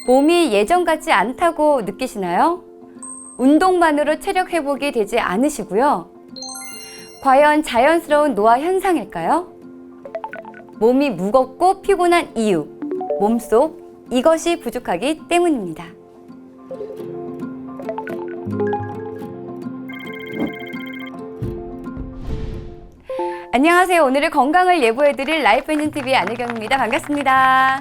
몸이 예전 같지 않다고 느끼시나요? 운동만으로 체력 회복이 되지 않으시고요. 과연 자연스러운 노화 현상일까요? 몸이 무겁고 피곤한 이유, 몸속 이것이 부족하기 때문입니다. 안녕하세요. 오늘의 건강을 예보해드릴 라이프엔진TV의 안혜경입니다. 반갑습니다.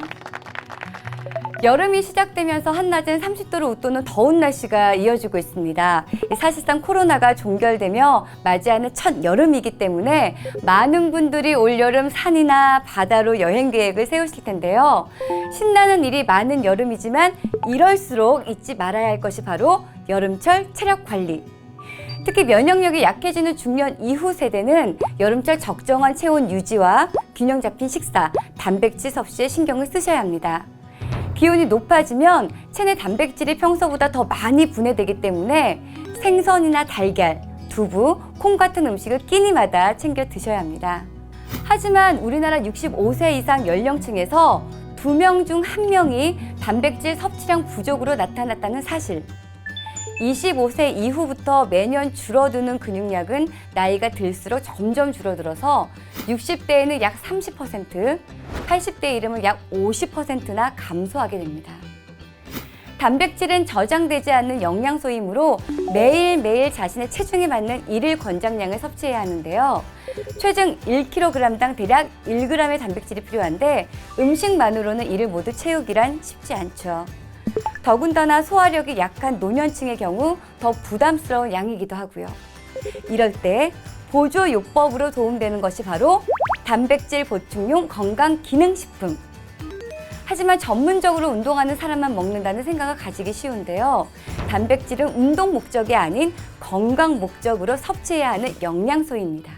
여름이 시작되면서 한낮은 30도를 웃도는 더운 날씨가 이어지고 있습니다. 사실상 코로나가 종결되며 맞이하는 첫 여름이기 때문에 많은 분들이 올여름 산이나 바다로 여행 계획을 세우실 텐데요. 신나는 일이 많은 여름이지만 이럴수록 잊지 말아야 할 것이 바로 여름철 체력 관리. 특히 면역력이 약해지는 중년 이후 세대는 여름철 적정한 체온 유지와 균형 잡힌 식사, 단백질 섭취에 신경을 쓰셔야 합니다. 기온이 높아지면 체내 단백질이 평소보다 더 많이 분해되기 때문에 생선이나 달걀, 두부, 콩 같은 음식을 끼니마다 챙겨 드셔야 합니다. 하지만 우리나라 65세 이상 연령층에서 2명 중 1명이 단백질 섭취량 부족으로 나타났다는 사실. 25세 이후부터 매년 줄어드는 근육량은 나이가 들수록 점점 줄어들어서 60대에는 약 30%, 80대에 이르면 약 50%나 감소하게 됩니다. 단백질은 저장되지 않는 영양소이므로 매일매일 자신의 체중에 맞는 일일 권장량을 섭취해야 하는데요. 최중 1kg당 대략 1g의 단백질이 필요한데 음식만으로는 이를 모두 채우기란 쉽지 않죠. 더군다나 소화력이 약한 노년층의 경우 더 부담스러운 양이기도 하고요. 이럴 때 보조요법으로 도움되는 것이 바로 단백질 보충용 건강기능식품. 하지만 전문적으로 운동하는 사람만 먹는다는 생각을 가지기 쉬운데요. 단백질은 운동 목적이 아닌 건강 목적으로 섭취해야 하는 영양소입니다.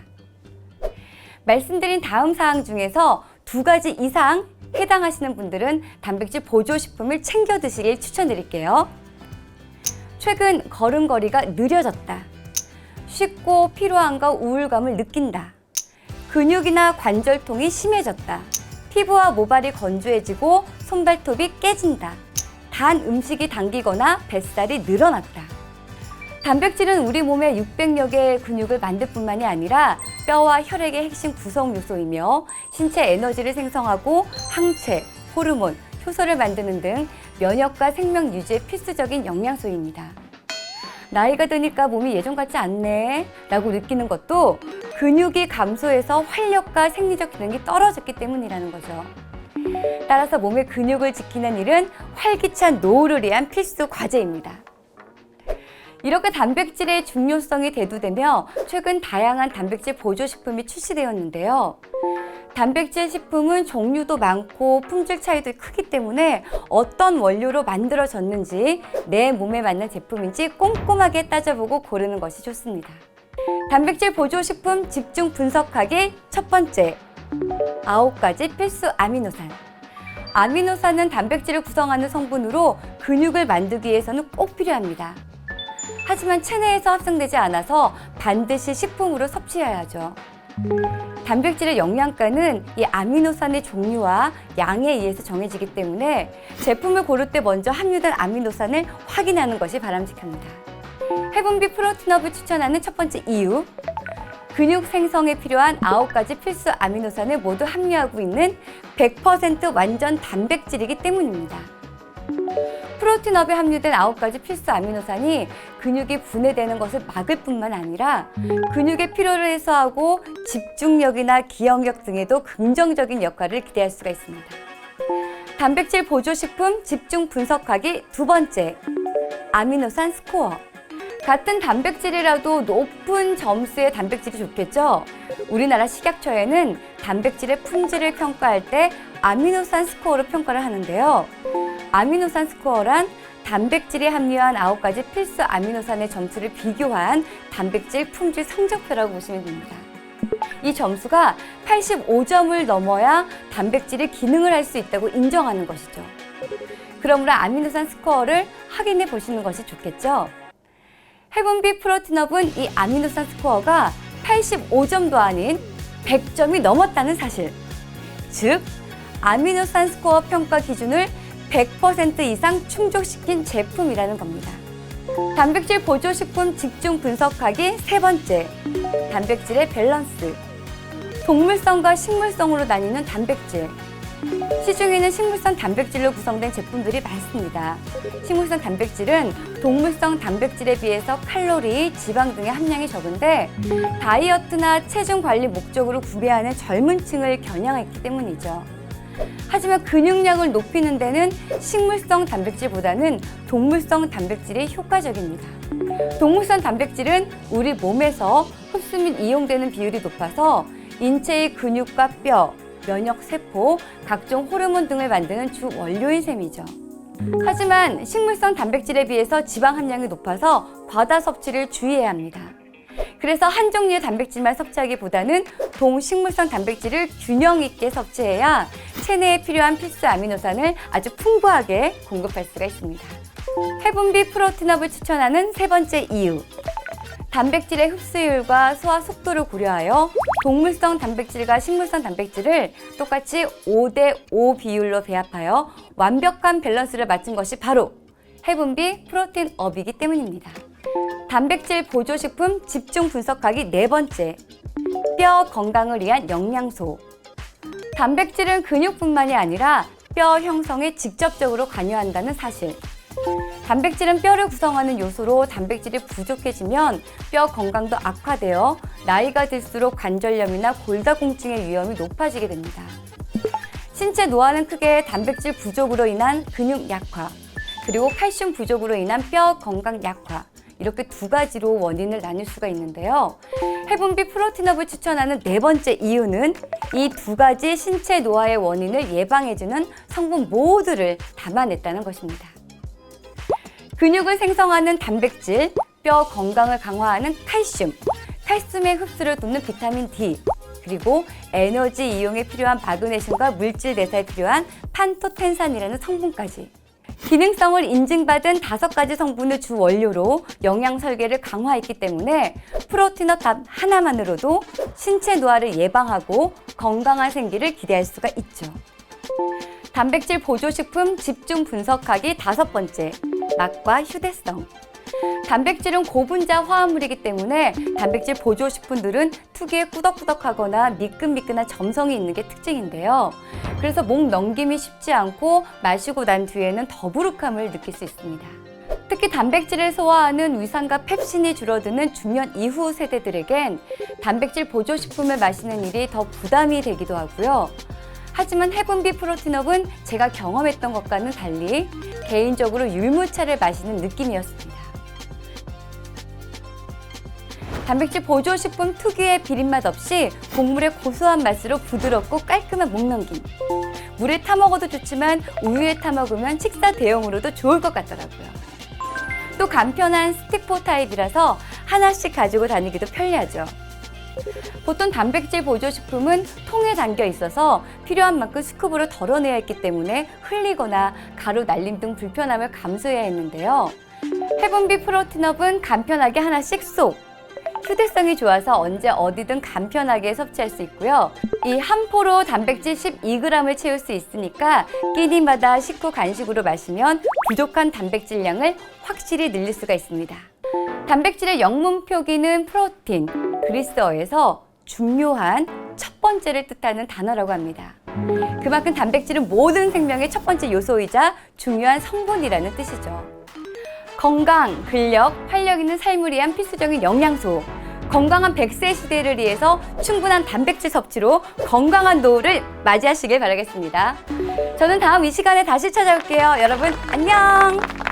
말씀드린 다음 사항 중에서 2가지 이상 해당하시는 분들은 단백질 보조식품을 챙겨 드시길 추천드릴게요. 최근 걸음걸이가 느려졌다. 쉽고 피로함과 우울감을 느낀다. 근육이나 관절통이 심해졌다. 피부와 모발이 건조해지고 손발톱이 깨진다. 단 음식이 당기거나 뱃살이 늘어났다. 단백질은 우리 몸의 600여 개의 근육을 만들 뿐만이 아니라 뼈와 혈액의 핵심 구성 요소이며 신체 에너지를 생성하고 항체, 호르몬, 효소를 만드는 등 면역과 생명 유지에 필수적인 영양소입니다. 나이가 드니까 몸이 예전 같지 않네 라고 느끼는 것도 근육이 감소해서 활력과 생리적 기능이 떨어졌기 때문이라는 거죠. 따라서 몸의 근육을 지키는 일은 활기찬 노후를 위한 필수 과제입니다. 이렇게 단백질의 중요성이 대두되며 최근 다양한 단백질 보조식품이 출시되었는데요. 단백질 식품은 종류도 많고 품질 차이도 크기 때문에 어떤 원료로 만들어졌는지 내 몸에 맞는 제품인지 꼼꼼하게 따져보고 고르는 것이 좋습니다. 단백질 보조식품 집중 분석하기 첫 번째, 9가지 필수 아미노산. 아미노산은 단백질을 구성하는 성분으로 근육을 만들기 위해서는 꼭 필요합니다. 하지만 체내에서 합성되지 않아서 반드시 식품으로 섭취해야 하죠. 단백질의 영양가는 이 아미노산의 종류와 양에 의해서 정해지기 때문에 제품을 고를 때 먼저 함유된 아미노산을 확인하는 것이 바람직합니다. 해분비 프로틴업을 추천하는 첫 번째 이유, 근육 생성에 필요한 9가지 필수 아미노산을 모두 함유하고 있는 100% 완전 단백질이기 때문입니다. 프로틴업에 함유된 9가지 필수 아미노산이 근육이 분해되는 것을 막을 뿐만 아니라 근육의 피로를 해소하고 집중력이나 기억력 등에도 긍정적인 역할을 기대할 수가 있습니다. 단백질 보조식품 집중 분석하기 두 번째, 아미노산 스코어. 같은 단백질이라도 높은 점수의 단백질이 좋겠죠? 우리나라 식약처에는 단백질의 품질을 평가할 때 아미노산 스코어로 평가를 하는데요. 아미노산 스코어란 단백질이 함유한 9가지 필수 아미노산의 점수를 비교한 단백질 품질 성적표라고 보시면 됩니다. 이 점수가 85점을 넘어야 단백질이 기능을 할 수 있다고 인정하는 것이죠. 그러므로 아미노산 스코어를 확인해 보시는 것이 좋겠죠. 해분비 프로틴업은 이 아미노산 스코어가 85점도 아닌 100점이 넘었다는 사실. 즉, 아미노산 스코어 평가 기준을 100% 이상 충족시킨 제품이라는 겁니다. 단백질 보조식품 집중 분석하기 세 번째, 단백질의 밸런스. 동물성과 식물성으로 나뉘는 단백질. 시중에는 식물성 단백질로 구성된 제품들이 많습니다. 식물성 단백질은 동물성 단백질에 비해서 칼로리, 지방 등의 함량이 적은데 다이어트나 체중 관리 목적으로 구매하는 젊은 층을 겨냥했기 때문이죠. 하지만 근육량을 높이는 데는 식물성 단백질보다는 동물성 단백질이 효과적입니다. 동물성 단백질은 우리 몸에서 흡수 및 이용되는 비율이 높아서 인체의 근육과 뼈, 면역세포, 각종 호르몬 등을 만드는 주 원료인 셈이죠. 하지만 식물성 단백질에 비해서 지방 함량이 높아서 과다 섭취를 주의해야 합니다. 그래서 한 종류의 단백질만 섭취하기보다는 동식물성 단백질을 균형 있게 섭취해야 체내에 필요한 필수 아미노산을 아주 풍부하게 공급할 수가 있습니다. 해분비 프로틴업을 추천하는 세 번째 이유. 단백질의 흡수율과 소화 속도를 고려하여 동물성 단백질과 식물성 단백질을 똑같이 5대5 비율로 배합하여 완벽한 밸런스를 맞춘 것이 바로 해분비 프로틴업이기 때문입니다. 단백질 보조식품 집중 분석하기 네 번째, 뼈 건강을 위한 영양소. 단백질은 근육뿐만이 아니라 뼈 형성에 직접적으로 관여한다는 사실. 단백질은 뼈를 구성하는 요소로 단백질이 부족해지면 뼈 건강도 악화되어 나이가 들수록 관절염이나 골다공증의 위험이 높아지게 됩니다. 신체 노화는 크게 단백질 부족으로 인한 근육 약화, 그리고 칼슘 부족으로 인한 뼈 건강 약화, 이렇게 두 가지로 원인을 나눌 수가 있는데요. 해분비 프로틴업을 추천하는 네 번째 이유는 이 두 가지 신체 노화의 원인을 예방해주는 성분 모두를 담아냈다는 것입니다. 근육을 생성하는 단백질, 뼈 건강을 강화하는 칼슘, 칼슘의 흡수를 돕는 비타민 D, 그리고 에너지 이용에 필요한 마그네슘과 물질 대사에 필요한 판토텐산이라는 성분까지. 기능성을 인증받은 5가지 성분을 주 원료로 영양 설계를 강화했기 때문에 프로틴업 단 하나만으로도 신체 노화를 예방하고 건강한 생기를 기대할 수가 있죠. 단백질 보조식품 집중 분석하기 다섯 번째, 맛과 휴대성. 단백질은 고분자 화합물이기 때문에 단백질 보조식품들은 특유의 꾸덕꾸덕하거나 미끈미끈한 점성이 있는 게 특징인데요. 그래서 목 넘김이 쉽지 않고 마시고 난 뒤에는 더부룩함을 느낄 수 있습니다. 특히 단백질을 소화하는 위산과 펩신이 줄어드는 중년 이후 세대들에겐 단백질 보조식품을 마시는 일이 더 부담이 되기도 하고요. 하지만 해분비 프로틴업은 제가 경험했던 것과는 달리 개인적으로 율무차를 마시는 느낌이었습니다. 단백질 보조식품 특유의 비린맛 없이 곡물의 고소한 맛으로 부드럽고 깔끔한 목넘김. 물에 타 먹어도 좋지만 우유에 타 먹으면 식사 대용으로도 좋을 것 같더라고요. 또 간편한 스틱포 타입이라서 하나씩 가지고 다니기도 편리하죠. 보통 단백질 보조식품은 통에 담겨 있어서 필요한 만큼 스쿱으로 덜어내야 했기 때문에 흘리거나 가루 날림 등 불편함을 감수해야 했는데요. 해분비 프로틴업은 간편하게 하나씩 쏙! 휴대성이 좋아서 언제 어디든 간편하게 섭취할 수 있고요. 이 한 포로 단백질 12g을 채울 수 있으니까 끼니마다 식후 간식으로 마시면 부족한 단백질량을 확실히 늘릴 수가 있습니다. 단백질의 영문 표기는 프로틴, 그리스어에서 중요한 첫 번째를 뜻하는 단어라고 합니다. 그만큼 단백질은 모든 생명의 첫 번째 요소이자 중요한 성분이라는 뜻이죠. 건강, 근력, 활력 있는 삶을 위한 필수적인 영양소, 건강한 100세 시대를 위해서 충분한 단백질 섭취로 건강한 노후를 맞이하시길 바라겠습니다. 저는 다음 이 시간에 다시 찾아올게요. 여러분 안녕!